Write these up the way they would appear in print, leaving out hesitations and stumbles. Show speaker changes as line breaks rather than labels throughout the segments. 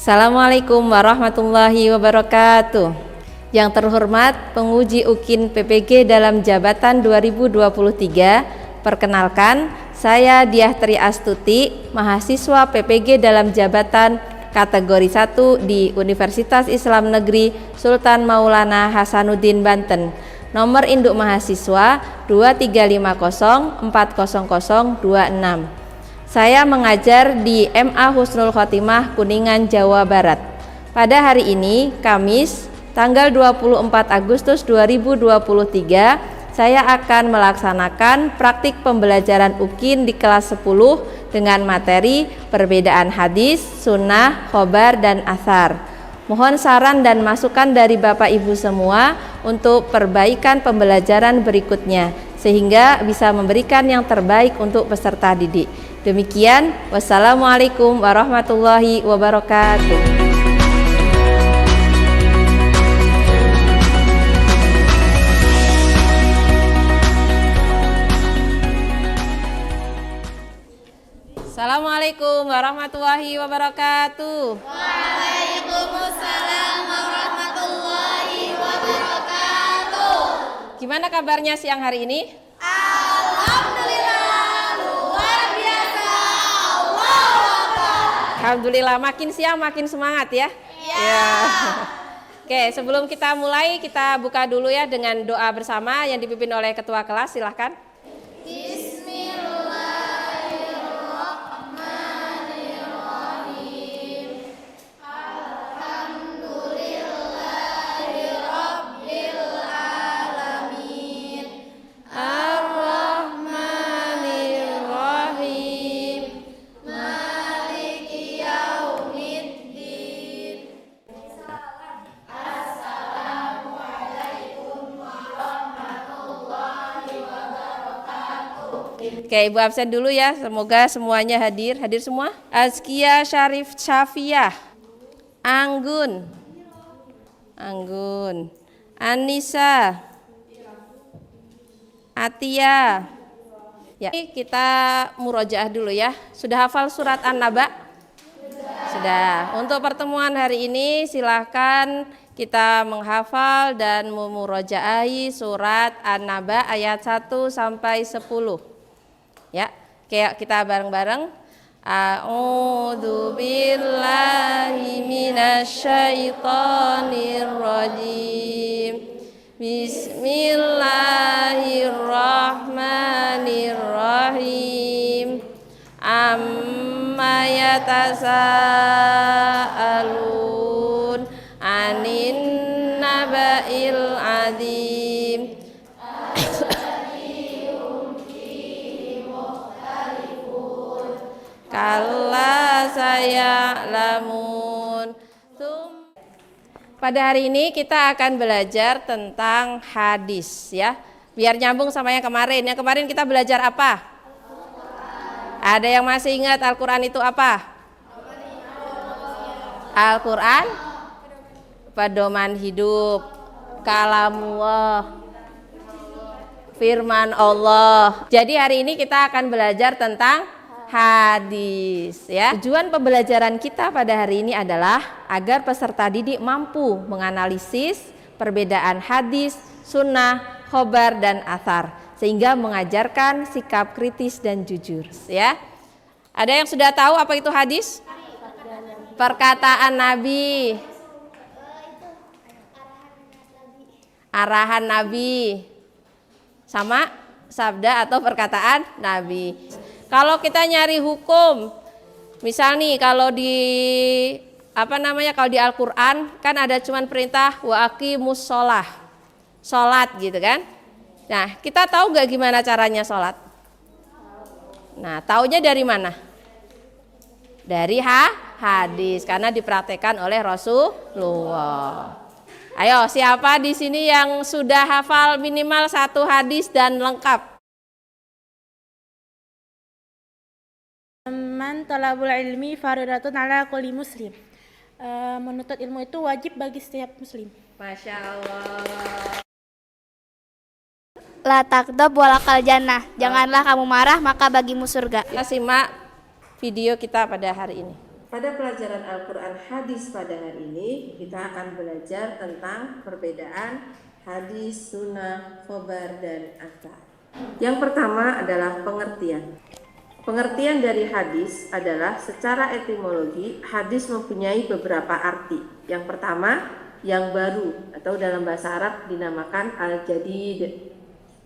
Assalamualaikum warahmatullahi wabarakatuh. Yang terhormat penguji UKIN PPG dalam jabatan 2023, perkenalkan, saya Diah Tri Astuti, mahasiswa PPG dalam jabatan kategori 1 di Universitas Islam Negeri Sultan Maulana Hasanuddin Banten. Nomor induk mahasiswa 2350400026. Saya mengajar di MA Husnul Khotimah Kuningan, Jawa Barat. Pada hari ini, Kamis, tanggal 24 Agustus 2023, saya akan melaksanakan praktik pembelajaran UKIN di kelas 10 dengan materi perbedaan hadis, sunnah, khobar, dan athar. Mohon saran dan masukan dari Bapak Ibu semua untuk perbaikan pembelajaran berikutnya, sehingga bisa memberikan yang terbaik untuk peserta didik. Demikian, wassalamualaikum warahmatullahi wabarakatuh. Assalamualaikum warahmatullahi wabarakatuh.
Waalaikumsalam warahmatullahi wabarakatuh.
Gimana kabarnya siang hari ini?
Alhamdulillah, luar biasa. Allahu Akbar.
Alhamdulillah, makin siang makin semangat ya. Ya. Oke, sebelum kita mulai, kita buka dulu ya dengan doa bersama yang dipimpin oleh ketua kelas. Silahkan. Oke, Ibu absen dulu ya. Semoga semuanya hadir. Hadir semua? Azkia Syarif Syafiyah, Anggun, Anissa, Atia. Ya, kita murojaah dulu ya. Sudah hafal surat An-Naba? Sudah. Untuk pertemuan hari ini silahkan kita menghafal dan memurojaahi surat An-Naba ayat 1 sampai 10. Ya, kayak kita bareng-bareng. A'udzu billahi minasyaitonir rajim. Bismillahirrahmanirrahim. Amma yatasaalun anin naba'il adzim. Kalla saya'lamun. Pada hari ini kita akan belajar tentang hadis ya. Biar nyambung sama yang kemarin. Yang kemarin kita belajar apa? Ada yang masih ingat Al-Quran itu apa? Al-Quran pedoman hidup, kalamullah, firman Allah. Jadi hari ini kita akan belajar tentang hadis ya. Tujuan pembelajaran kita pada hari ini adalah agar peserta didik mampu menganalisis perbedaan hadis, sunnah, khobar, dan athar, sehingga mengajarkan sikap kritis dan jujur ya. Ada yang sudah tahu apa itu hadis? Perkataan Nabi, arahan Nabi, sama sabda atau perkataan Nabi. Kalau kita nyari hukum, misal nih kalau kalau di Al-Qur'an kan ada cuman perintah wa aqimus sholah, sholat gitu kan. Nah, kita tahu nggak gimana caranya sholat? Nah, taunya dari mana? Dari hadis, karena dipraktekkan oleh Rasulullah. Ayo, siapa di sini yang sudah hafal minimal satu hadis dan lengkap?
Man talabul ilmi faridatun ala kulli muslim. Menuntut ilmu itu wajib bagi setiap muslim.
Masya Allah.
La takdob walakal jannah. Janganlah kamu marah, maka bagimu surga.
Kita simak video kita pada hari ini. Pada pelajaran Al-Quran hadis pada hari ini kita akan belajar tentang perbedaan hadis, sunnah, khobar, dan athar. Yang pertama adalah pengertian. Pengertian dari hadis adalah secara etimologi hadis mempunyai beberapa arti. Yang pertama, yang baru atau dalam bahasa Arab dinamakan al-jadid.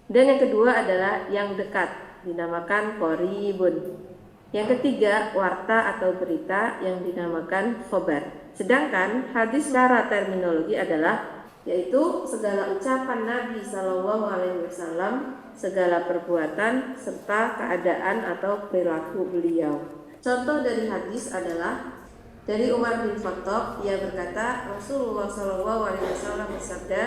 Dan yang kedua adalah yang dekat, dinamakan qoribun. Yang ketiga, warta atau berita yang dinamakan khobar. Sedangkan hadis secara terminologi adalah yaitu segala ucapan Nabi Shallallahu Alaihi Wasallam, segala perbuatan serta keadaan atau perilaku beliau. Contoh dari hadis adalah dari Umar bin Khattab, ia berkata, Rasulullah Shallallahu Alaihi Wasallam bersabda,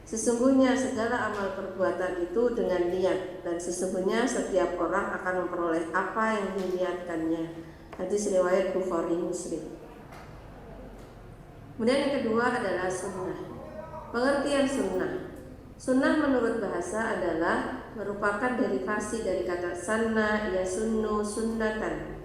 sesungguhnya segala amal perbuatan itu dengan niat, dan sesungguhnya setiap orang akan memperoleh apa yang diniatkannya. Hadis riwayat Bukhari Muslim. Kemudian yang kedua adalah sunnah. Pengertian sunnah. Sunnah menurut bahasa adalah merupakan derivasi dari kata sanna yasunnu sunnatan.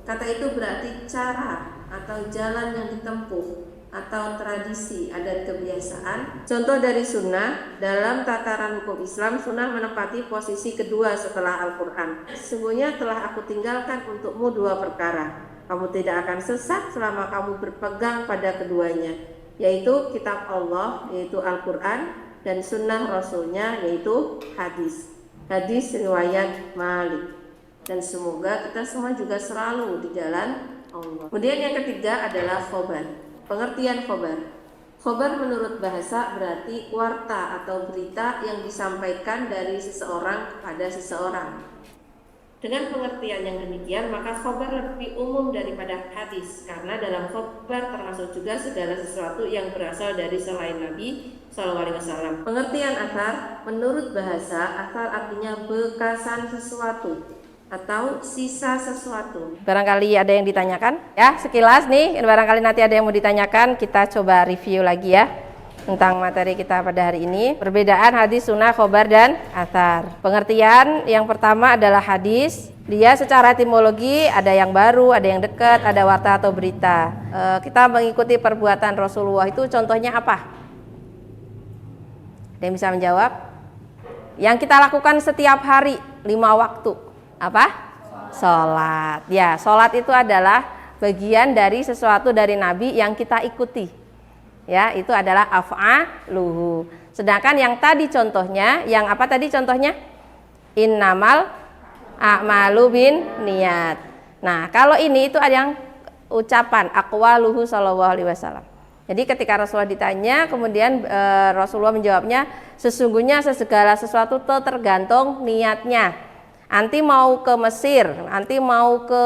Kata itu berarti cara atau jalan yang ditempuh atau tradisi, adat, kebiasaan. Contoh dari sunnah dalam tataran hukum Islam, sunnah menempati posisi kedua setelah Al-Quran. Sesungguhnya telah aku tinggalkan untukmu dua perkara. Kamu tidak akan sesat selama kamu berpegang pada keduanya, yaitu kitab Allah, yaitu Al-Quran, dan sunnah Rasulnya, yaitu hadis. Hadis riwayat Malik. Dan semoga kita semua juga selalu di jalan Allah. Kemudian yang ketiga adalah khobar. Pengertian khobar. Khobar menurut bahasa berarti warta atau berita yang disampaikan dari seseorang kepada seseorang. Dengan pengertian yang demikian, maka khobar lebih umum daripada hadis, karena dalam khobar termasuk juga segala sesuatu yang berasal dari selain Nabi SAW. Pengertian athar, menurut bahasa, athar artinya bekasan sesuatu atau sisa sesuatu. Barangkali ada yang ditanyakan? Ya, sekilas nih, barangkali nanti ada yang mau ditanyakan, kita coba review lagi ya tentang materi kita pada hari ini. Perbedaan hadis, sunnah, khobar, dan athar. Pengertian yang pertama adalah hadis. Dia secara etimologi ada yang baru, ada yang dekat, ada warta atau berita. Kita mengikuti perbuatan Rasulullah itu contohnya apa? Ada yang bisa menjawab? Yang kita lakukan setiap hari 5 waktu. Apa? Sholat. Ya, sholat itu adalah bagian dari sesuatu dari Nabi yang kita ikuti. Ya, itu adalah af'aluhu. Sedangkan yang tadi contohnya, yang apa tadi contohnya? Innamal a'malu bin niat. Nah, kalau ini itu ada yang ucapan aqwaluhu sallallahu alaihi wasallam. Jadi ketika Rasulullah ditanya, kemudian Rasulullah menjawabnya, sesungguhnya segala sesuatu itu tergantung niatnya. Anti mau ke Mesir, anti mau ke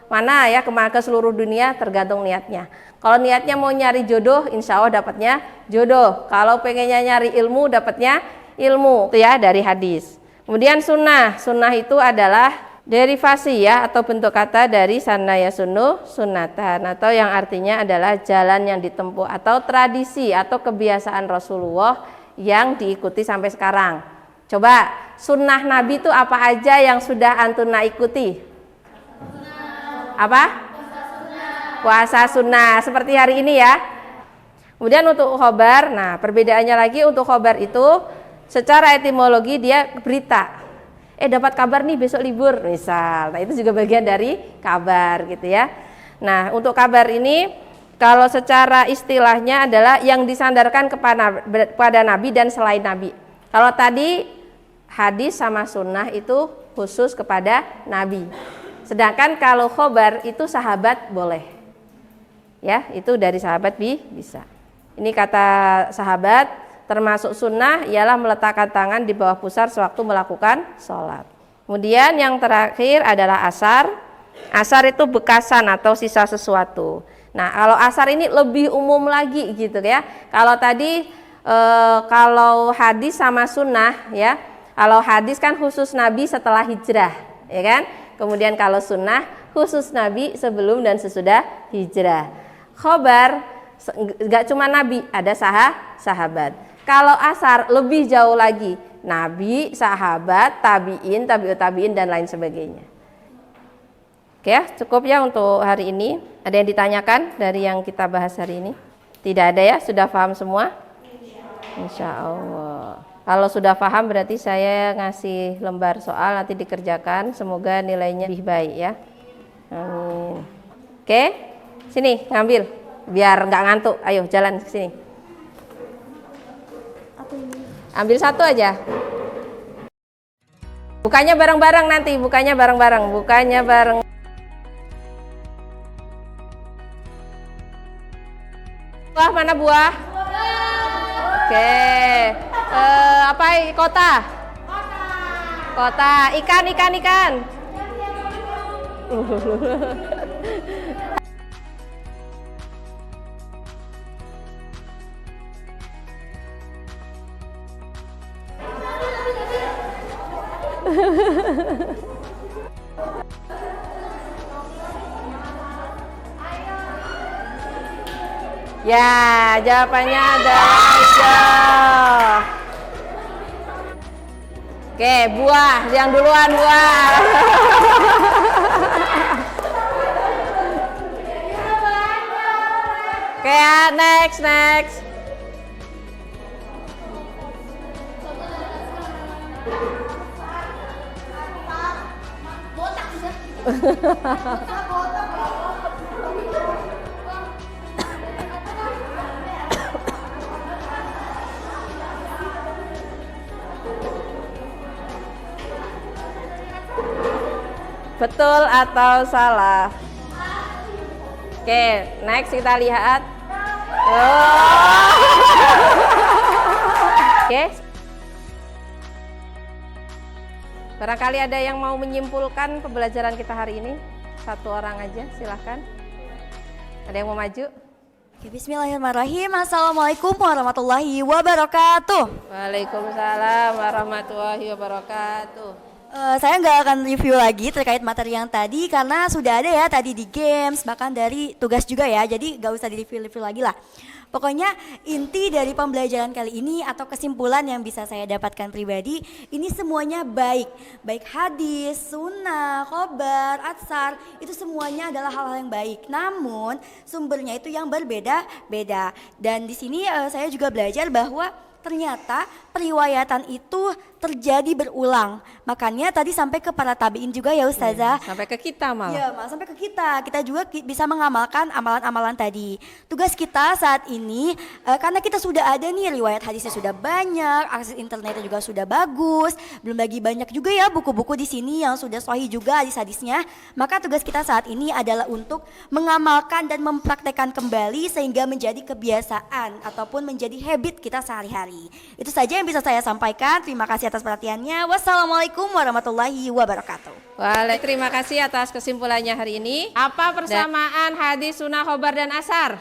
mana ya, ke seluruh dunia, tergantung niatnya. Kalau niatnya mau nyari jodoh, insya Allah dapatnya jodoh. Kalau pengennya nyari ilmu, dapatnya ilmu. Itu ya dari hadis. Kemudian sunnah. Sunnah itu adalah derivasi ya, atau bentuk kata dari sanna yasunnu sunnatan, atau yang artinya adalah jalan yang ditempuh atau tradisi atau kebiasaan Rasulullah yang diikuti sampai sekarang. Coba, sunnah Nabi itu apa aja yang sudah antuna ikuti? Apa? Puasa sunnah, seperti hari ini ya. Kemudian untuk khobar, nah perbedaannya lagi untuk khobar itu secara etimologi dia berita. Dapat kabar nih besok libur misal. Nah itu juga bagian dari kabar gitu ya. Nah untuk kabar ini kalau secara istilahnya adalah yang disandarkan kepada Nabi dan selain Nabi. Kalau tadi hadis sama sunnah itu khusus kepada Nabi. Sedangkan kalau khobar itu sahabat boleh. Ya, itu dari sahabat bisa. Ini kata sahabat, termasuk sunnah ialah meletakkan tangan di bawah pusar sewaktu melakukan sholat. Kemudian yang terakhir adalah asar. Asar itu bekasan atau sisa sesuatu. Nah, kalau asar ini lebih umum lagi gitu ya. Kalau tadi kalau hadis sama sunnah ya. Kalau hadis kan khusus Nabi setelah hijrah, ya kan? Kemudian kalau sunnah khusus Nabi sebelum dan sesudah hijrah. Khobar nggak cuma Nabi, ada sahabat. Kalau asar lebih jauh lagi, Nabi, sahabat, tabiin, tabiut tabiin dan lain sebagainya. Oke ya, cukup ya untuk hari ini. Ada yang ditanyakan dari yang kita bahas hari ini? Tidak ada ya, sudah paham semua? Insya Allah. Kalau sudah paham berarti saya ngasih lembar soal nanti dikerjakan. Semoga nilainya lebih baik ya. Amin. Oke, sini ngambil biar nggak ngantuk. Ayo jalan ke sini. Ambil satu aja. Bukanya bareng-bareng nanti, bukanya bareng-bareng, bukanya bareng. Buah mana buah? Oke. Apa? Kota? Kota. Ikan. Ya, jawabannya adalah hijau. Oke, buah. Yang duluan buah. Oke ya, next. Betul atau salah? Oke, next kita lihat. Oke. Barangkali ada yang mau menyimpulkan pembelajaran kita hari ini? Satu orang aja, silahkan. Ada yang mau maju?
Oke, bismillahirrahmanirrahim. Assalamualaikum warahmatullahi wabarakatuh.
Waalaikumsalam warahmatullahi wabarakatuh.
Saya nggak akan review lagi terkait materi yang tadi karena sudah ada ya tadi di games, bahkan dari tugas juga ya, jadi nggak usah di-review lagi lah. Pokoknya inti dari pembelajaran kali ini atau kesimpulan yang bisa saya dapatkan pribadi, ini semuanya baik hadis, sunnah, khobar, atsar, itu semuanya adalah hal-hal yang baik. Namun sumbernya itu yang berbeda-beda. Dan di sini saya juga belajar bahwa ternyata periwayatan itu terjadi berulang. Makanya tadi sampai ke para tabiin juga ya Ustazah.
Sampai ke kita malah.
Iya, malah sampai ke kita. Kita juga bisa mengamalkan amalan-amalan tadi. Tugas kita saat ini karena kita sudah ada nih riwayat hadisnya sudah banyak, akses internetnya juga sudah bagus, belum lagi banyak juga ya buku-buku di sini yang sudah sahih juga hadis-hadisnya. Maka tugas kita saat ini adalah untuk mengamalkan dan mempraktekkan kembali sehingga menjadi kebiasaan ataupun menjadi habit kita sehari-hari. Itu saja yang bisa saya sampaikan. Terima kasih atas perhatiannya. Wassalamualaikum warahmatullahi wabarakatuh.
Terima kasih atas kesimpulannya hari ini. Apa persamaan hadis, sunnah, khobar, dan asar?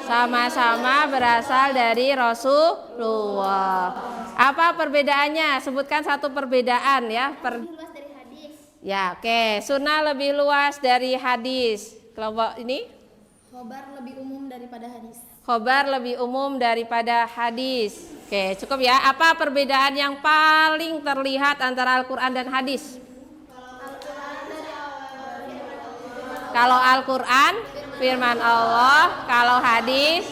Sama-sama berasal dari Rasulullah. Apa perbedaannya? Sebutkan satu perbedaan ya.
Luas dari hadis.
Ya, oke. Sunnah lebih luas dari hadis. Kelompok ini?
Khobar lebih umum daripada hadis.
Khobar lebih umum daripada hadis. Oke, cukup ya. Apa perbedaan yang paling terlihat antara Al-Quran dan hadis? Kalau Al-Quran firman Allah, kalau hadis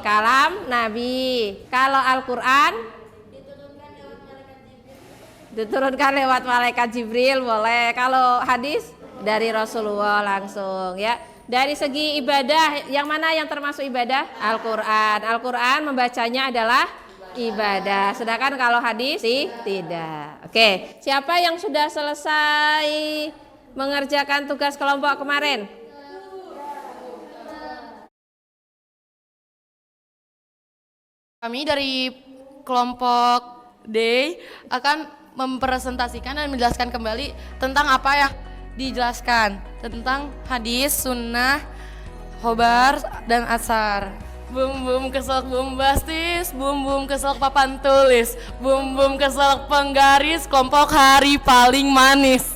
kalam Nabi. Kalau Al-Quran diturunkan lewat malaikat Jibril, boleh. Kalau hadis dari Rasulullah langsung ya. Dari segi ibadah, yang mana yang termasuk ibadah? Al-Quran. Al-Quran membacanya adalah ibadah. Sedangkan kalau hadis sih tidak. Oke, siapa yang sudah selesai mengerjakan tugas kelompok kemarin?
Kami dari kelompok D akan mempresentasikan dan menjelaskan kembali tentang apa yang dijelaskan tentang hadis, sunnah, khobar, dan asar. Bum bum keselak bombastis, bum bum keselak papan tulis, bum bum keselak penggaris, kelompok hari paling manis.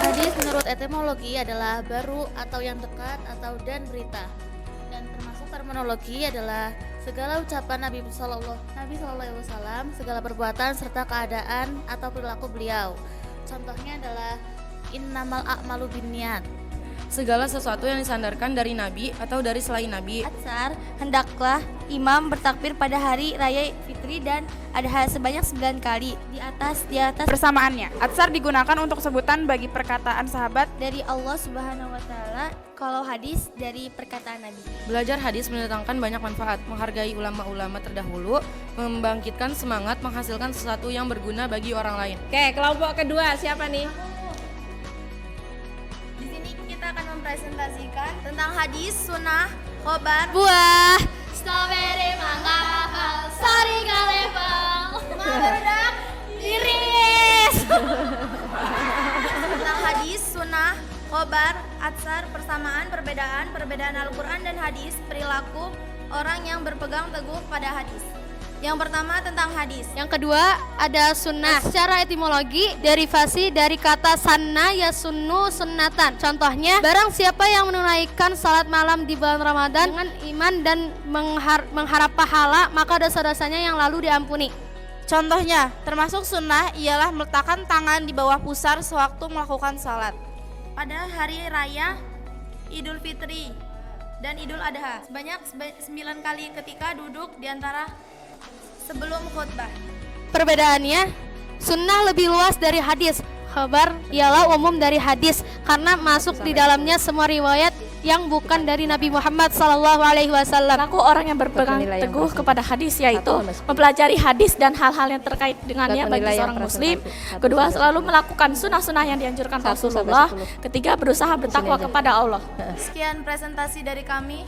Hadis menurut etimologi adalah baru atau yang dekat atau dan berita. Dan termasuk terminologi adalah Segala ucapan Nabi Sallallahu Alaihi Wasallam, segala perbuatan serta keadaan atau perilaku beliau. Contohnya adalah innamal a'malu binniyat.
Segala sesuatu yang disandarkan dari Nabi atau dari selain Nabi.
Atsar, hendaklah imam bertakbir pada hari raya Fitri dan Adha sebanyak 9 kali di atas
Persamaannya, atsar digunakan untuk sebutan bagi perkataan sahabat.
dari Allah Subhanahu wa taala, kalau hadis dari perkataan Nabi.
Belajar hadis mendatangkan banyak manfaat, menghargai ulama-ulama terdahulu, membangkitkan semangat, menghasilkan sesuatu yang berguna bagi orang lain.
Oke, kelompok kedua siapa nih?
Di sini kita akan mempresentasikan tentang hadis, sunnah, khobar,
Buah
strawberry, mangga, apel, sari, galepel, meledak, iris. Tentang hadis, sunnah, khobar, atsar, persamaan, perbedaan Al-Quran dan hadis, perilaku orang yang berpegang teguh pada hadis. Yang pertama tentang hadis. Yang kedua ada sunnah. Secara etimologi, derivasi dari kata sanna yasunnu sunnatan. Contohnya, barang siapa yang menunaikan salat malam di bulan Ramadan dengan iman dan mengharap pahala, maka dosa-dosanya yang lalu diampuni.
Contohnya, termasuk sunnah ialah meletakkan tangan di bawah pusar sewaktu melakukan salat.
Pada hari raya Idul Fitri dan Idul Adha sebanyak 9 kali ketika duduk di antara sebelum khutbah. Perbedaannya, sunnah lebih luas dari hadis. Khabar ialah umum dari hadis karena masuk di dalamnya semua riwayat yang bukan dari Nabi Muhammad SAW.
Aku orang yang berpegang
Satu nilai yang
teguh
pasti.
kepada hadis, yaitu
Satu, Mas.
mempelajari hadis dan hal-hal yang terkait dengannya
Satu
bagi
nilai yang
seorang muslim.
presentasi.
Kedua,
Satu,
selalu melakukan sunnah-sunnah yang dianjurkan
Satu sampai
Rasulullah.
10.
Ketiga, berusaha bertakwa
aja.
kepada Allah.
Sekian presentasi dari kami.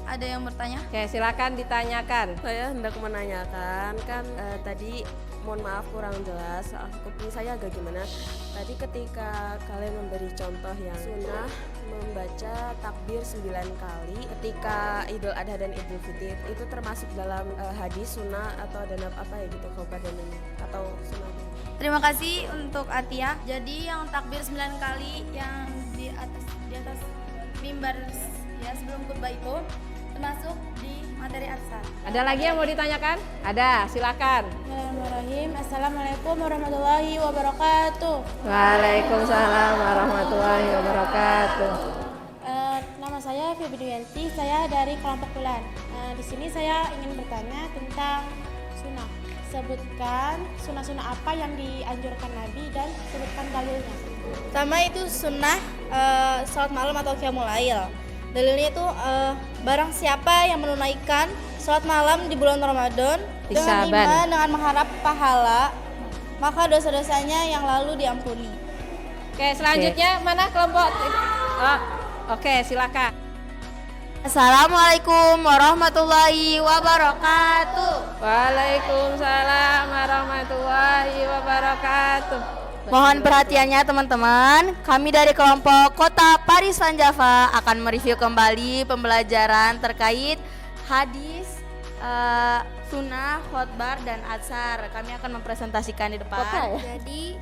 Ada yang bertanya?
Oke, silakan ditanyakan.
Saya hendak menanyakan tadi mohon maaf kurang jelas kuping saya agak gimana. Tadi ketika kalian memberi contoh yang sunnah membaca takbir 9 kali ketika Idul Adha dan Idul Fitri itu termasuk dalam hadis sunnah atau ada apa ya gitu khobar dan ini atau sunnah.
Terima kasih untuk Atia. Jadi yang takbir 9 kali yang di atas mimbar ya sebelum khutbah itu termasuk di materi atsar.
Ada lagi yang mau ditanyakan? Ada, silakan.
Bismillahirrahmanirrahim. Assalamualaikum warahmatullahi wabarakatuh.
Waalaikumsalam warahmatullahi wabarakatuh.
Nama saya Feby Duyanti, saya dari kelompok Bulan. Di sini saya ingin bertanya tentang sunnah. Sebutkan sunnah-sunnah apa yang dianjurkan Nabi dan sebutkan dalilnya.
Pertama itu sunnah salat malam atau qiyamul lail. Dalilnya itu barang siapa yang menunaikan salat malam di bulan Ramadan dengan
Saban.
iman dengan mengharap pahala, maka dosa-dosanya yang lalu diampuni.
Oke, selanjutnya mana kelompok? Oh, oke, silakan.
Assalamualaikum warahmatullahi wabarakatuh.
Waalaikumsalam warahmatullahi wabarakatuh.
Mohon perhatiannya teman-teman, kami dari kelompok Kota Paris Van Java akan mereview kembali pembelajaran terkait hadis, sunnah, khotbar, dan atsar. Kami akan mempresentasikan di depan.
Jadi,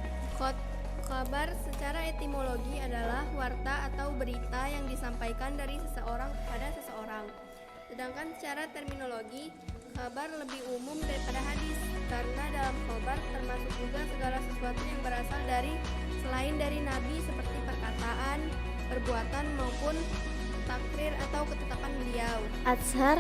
kabar secara etimologi adalah warta atau berita yang disampaikan dari seseorang kepada seseorang. Sedangkan secara terminologi, kabar lebih umum daripada hadis karena dalam kabar termasuk juga segala sesuatu yang berasal dari selain dari Nabi seperti perkataan, perbuatan maupun takrir atau ketetapan beliau.
Atsar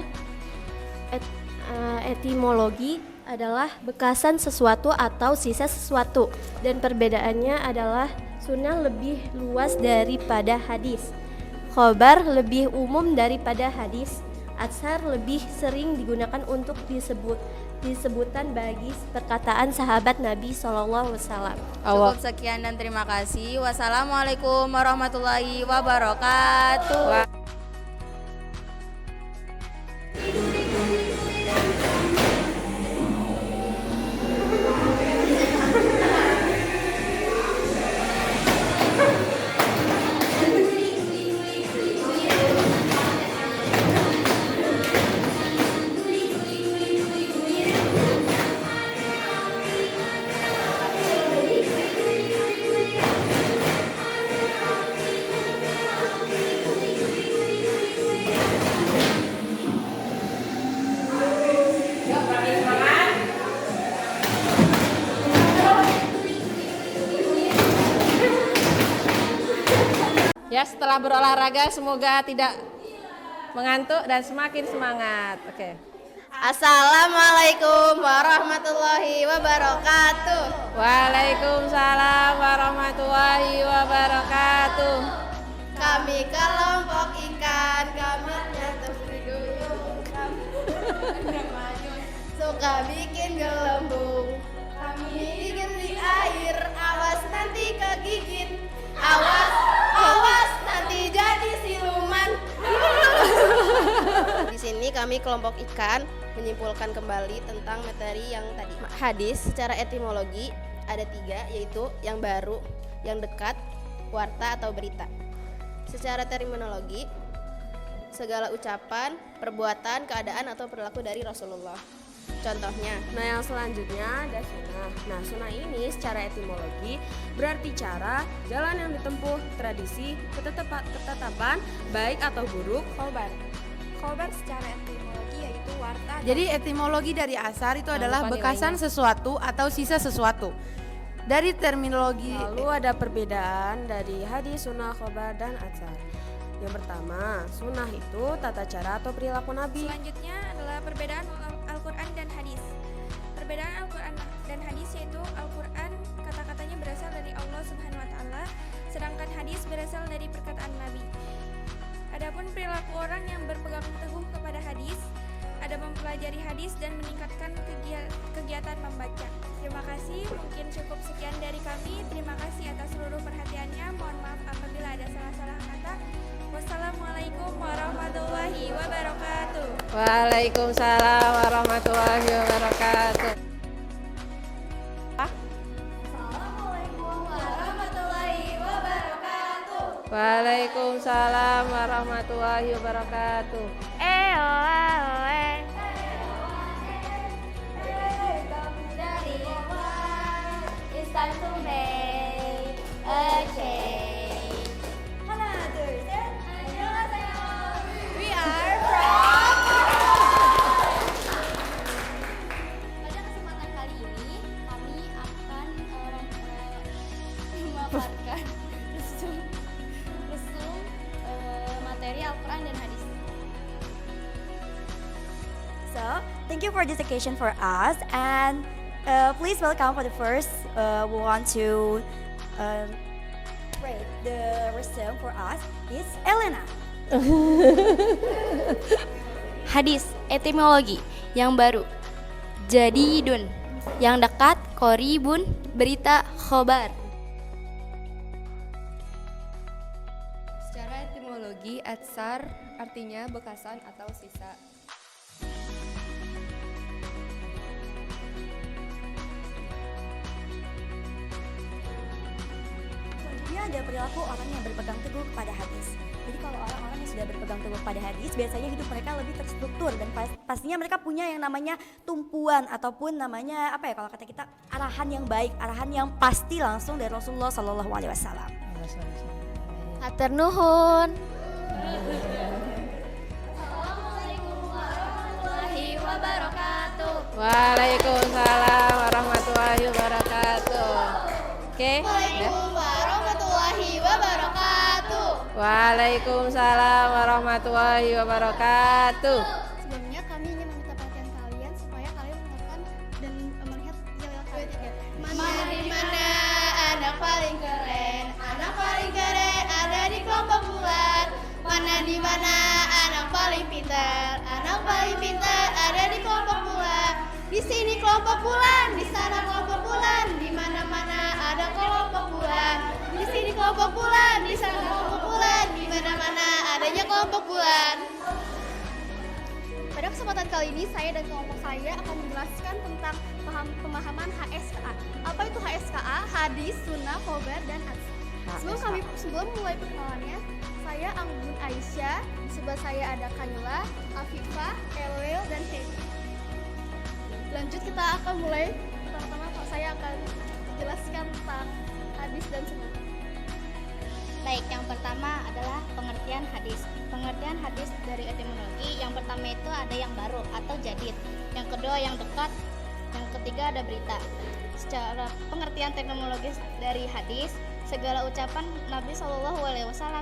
etimologi adalah bekasan sesuatu atau sisa sesuatu, dan perbedaannya adalah sunnah lebih luas daripada hadis, khobar lebih umum daripada hadis, atsar lebih sering digunakan untuk disebutan bagi perkataan sahabat Nabi SAW.
Cukup sekian dan terima kasih. Wassalamualaikum warahmatullahi wabarakatuh.
Ya, setelah berolahraga semoga tidak mengantuk dan semakin semangat. Oke.
Assalamualaikum warahmatullahi wabarakatuh.
Waalaikumsalam warahmatullahi wabarakatuh.
Kami kelompok ikan, kami nyatu duyung, kami suka bikin gelembung. Kami bikin di air, awas nanti kegigit. Awas, awas nanti jadi siluman. Di sini kami kelompok ikan menyimpulkan kembali tentang materi yang tadi. Hadis secara etimologi ada 3, yaitu yang baru, yang dekat, warta atau berita. Secara terminologi, segala ucapan, perbuatan, keadaan atau perilaku dari Rasulullah. Contohnya,
Nah, yang selanjutnya ada sunnah. Nah, sunnah ini secara etimologi berarti cara, jalan yang ditempuh, tradisi, ketetapan, baik atau buruk.
Khobar secara etimologi yaitu warta.
Jadi etimologi dari asar itu adalah
lupa nih
bekasan sesuatu atau sisa sesuatu. Dari terminologi
Lalu ada perbedaan dari hadis, sunnah, khobar, dan atsar. Yang pertama, sunnah itu tata cara atau perilaku Nabi.
Selanjutnya adalah perbedaan Al-Quran dan hadis. Perbedaan Al-Quran dan hadis yaitu Al-Quran kata-katanya berasal dari Allah Subhanahu wa taala, sedangkan hadis berasal dari perkataan Nabi. Adapun perilaku orang yang berpegang teguh kepada hadis, ada mempelajari hadis dan meningkatkan kegiatan membaca. Terima kasih, mungkin cukup sekian dari kami. Terima kasih atas seluruh perhatiannya. Mohon maaf apabila ada salah-salah kata. Wassalamualaikum warahmatullahi wabarakatuh.
Waalaikumsalam warahmatullahi wabarakatuh.
Assalamualaikum warahmatullahi wabarakatuh.
Waalaikumsalam warahmatullahi wabarakatuh.
It's time to make a change. We are from. Pada kesempatan kali ini kami akan memaparkan resum materi Al-Quran dan hadis.
So, thank you for this occasion for us, and please welcome for the first. We want to read the resume for us. It's Elena.
Hadis, etimologi, yang baru, jadidun, yang dekat, qoribun, berita, khobar.
Secara etimologi, atsar artinya bekasan atau sisa.
Selanjutnya ada perilaku orang yang berpegang teguh kepada hadis. Jadi kalau orang-orang yang sudah berpegang teguh pada hadis, biasanya hidup mereka lebih terstruktur dan pastinya mereka punya yang namanya tumpuan ataupun namanya apa ya kalau kata kita arahan yang baik, arahan yang pasti langsung dari Rasulullah Shallallahu Alaihi Wasallam.
Hatur nuhun.
Assalamualaikum warahmatullahi wabarakatuh.
Waalaikumsalam warahmatullahi wabarakatuh. Oke.
Assalamualaikum warahmatullahi wabarakatuh.
Waalaikumsalam warahmatullahi wabarakatuh.
Sebelumnya kami ingin meminta perhatian kalian supaya kalian mendengarkan dan melihat yel-yel kalian.
Mana di mana anak paling keren? Anak paling keren ada di kelompok bulan. Mana di mana anak paling pintar? Anak paling pintar ada di kelompok bulan. Di sini kelompok bulan, di sana kelompok bulan, di mana-mana ada kelompok bulan. Di sini kelompok bulan, di sana kelompok bulan, di mana-mana adanya kelompok bulan.
Pada kesempatan kali ini saya dan kelompok saya akan menjelaskan tentang pemahaman HSKA. Apa itu HSKA? Hadis, sunnah, khobar, dan atsar. Sebelum mulai perkenalannya, saya Anggun Aisyah, di sebelah saya ada Kanila, Afifah, Elwil, dan Hedi. Lanjut kita akan mulai. Pertama saya akan jelaskan tentang hadis dan sunnah.
Baik, yang pertama adalah pengertian hadis. Pengertian hadis dari etimologi, yang pertama itu ada yang baru atau jadid. Yang kedua yang dekat, yang
ketiga ada berita. Secara pengertian teknologis dari hadis, segala ucapan Nabi SAW,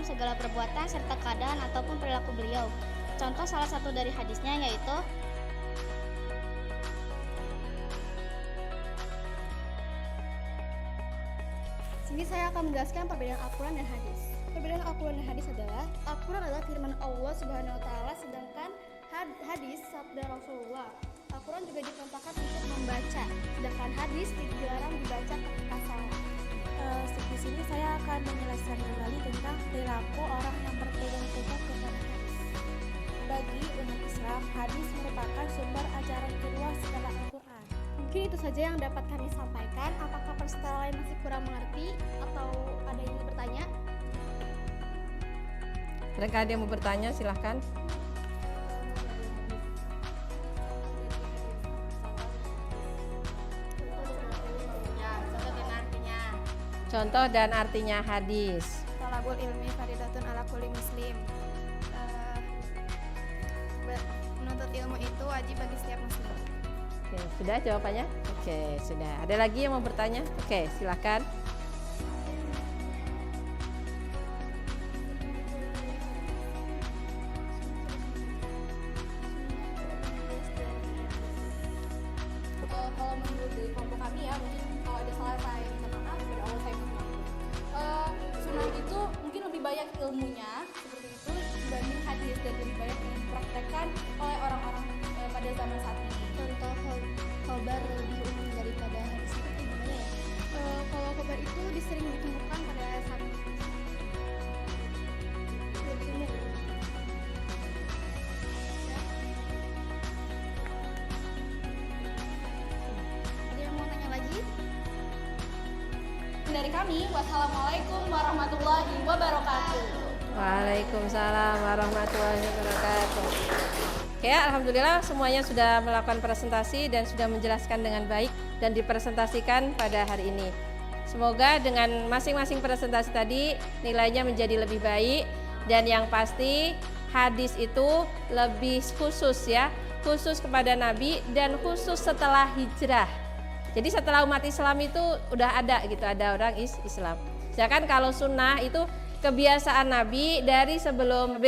segala perbuatan serta keadaan ataupun perilaku beliau. Contoh salah satu dari hadisnya yaitu
sini saya akan menjelaskan perbedaan Al-Quran dan hadis. Perbedaan Al-Quran dan hadis adalah Al-Quran adalah firman Allah Subhanahu wa taala, sedangkan hadis sabda Rasulullah. Al-Quran juga diperintahkan untuk membaca, sedangkan hadis dilarang dibaca ketika salat.
Di sini saya akan menjelaskan kembali tentang perilaku orang yang berpegang teguh kepada hadis. Bagi umat Islam, hadis merupakan sumber ajaran kedua setelah Al-Quran.
Mungkin itu saja yang dapat kami sampaikan. Apakah peserta lain masih kurang mengerti atau ada yang ingin bertanya?
Mereka ada yang mau bertanya, silahkan. Contoh dan artinya hadis.
Talabul ilmi faridatun ala kulli muslim. Menuntut ilmu itu wajib bagi setiap muslim.
Oke, sudah jawabannya? Oke, sudah. Ada lagi yang mau bertanya? Oke, silakan.
Kalau menurut dari kelompok kami ya, mungkin kalau ada salah saya minta maaf, kepada Allah saya minta maaf. Sunnah itu mungkin lebih banyak ilmunya seperti itu dibanding hadis, dan lebih banyak dipraktekkan oleh orang-orang pada zaman saat ini.
contoh khobar lebih umum daripada hadis itu gimana ya?
Kalau khobar itu disering ditemukan pada saat lebih umum. Ada yang mau tanya lagi? Dari kami, wassalamualaikum warahmatullahi wabarakatuh.
Waalaikumsalam warahmatullahi wabarakatuh. Oke, alhamdulillah semuanya sudah melakukan presentasi dan sudah menjelaskan dengan baik dan dipresentasikan pada hari ini. Semoga dengan masing-masing presentasi tadi nilainya menjadi lebih baik, dan yang pasti hadis itu lebih khusus ya, khusus kepada Nabi dan khusus setelah hijrah. Jadi setelah umat Islam itu udah ada gitu, ada orang Islam. Sedangkan kalau sunnah itu kebiasaan Nabi dari sebelum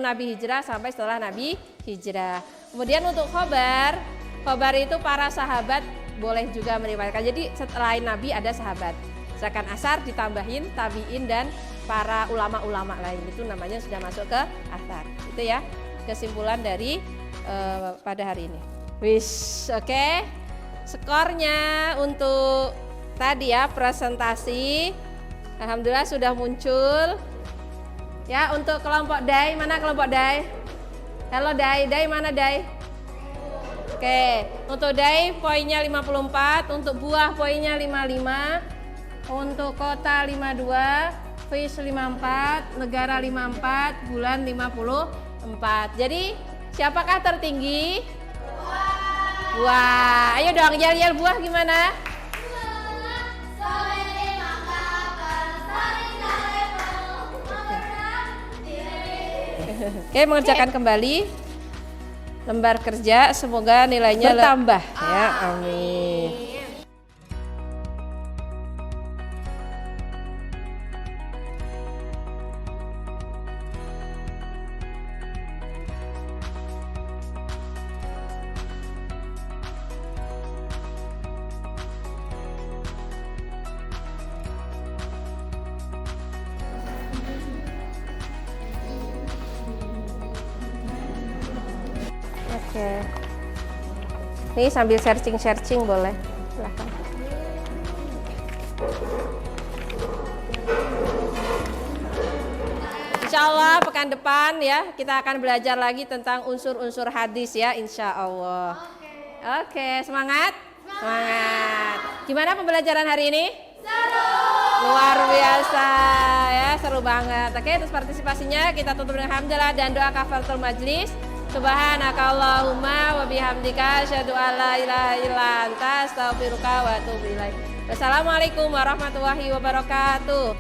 Nabi hijrah sampai setelah Nabi hijrah. Kemudian untuk khobar itu para sahabat boleh juga meriwayatkan. Jadi setelah Nabi ada sahabat. Sedangkan asar ditambahin tabiin dan para ulama-ulama lain, itu namanya sudah masuk ke asar. Itu ya kesimpulan dari pada hari ini. Oke. Skornya untuk tadi ya presentasi, alhamdulillah sudah muncul. Ya, untuk kelompok Dai, mana kelompok Dai? Halo Dai, Dai mana Dai? Oke, untuk Dai poinnya 54, untuk buah poinnya 55, untuk kota 52, fish 54, negara 54, bulan 54. Jadi, siapakah tertinggi? Buah. Ayo dong, yel-yel buah gimana? Oke, mengerjakan kembali lembar kerja, semoga nilainya bertambah ya, amin. Oke. Nih sambil searching boleh. Silakan. Insya Allah pekan depan ya kita akan belajar lagi tentang unsur-unsur hadis ya, insya Allah. Oke, semangat? Semangat. Gimana pembelajaran hari ini? Seru. Luar biasa ya, seru banget. Oke, terus partisipasinya kita tutup dengan hamdalah dan doa kafaratul majlis. Subhanakallahumma wa bihamdika asyhadu an la ilaha illa anta astaghfiruka wa atubu ilaik. Wassalamualaikum warahmatullahi wabarakatuh.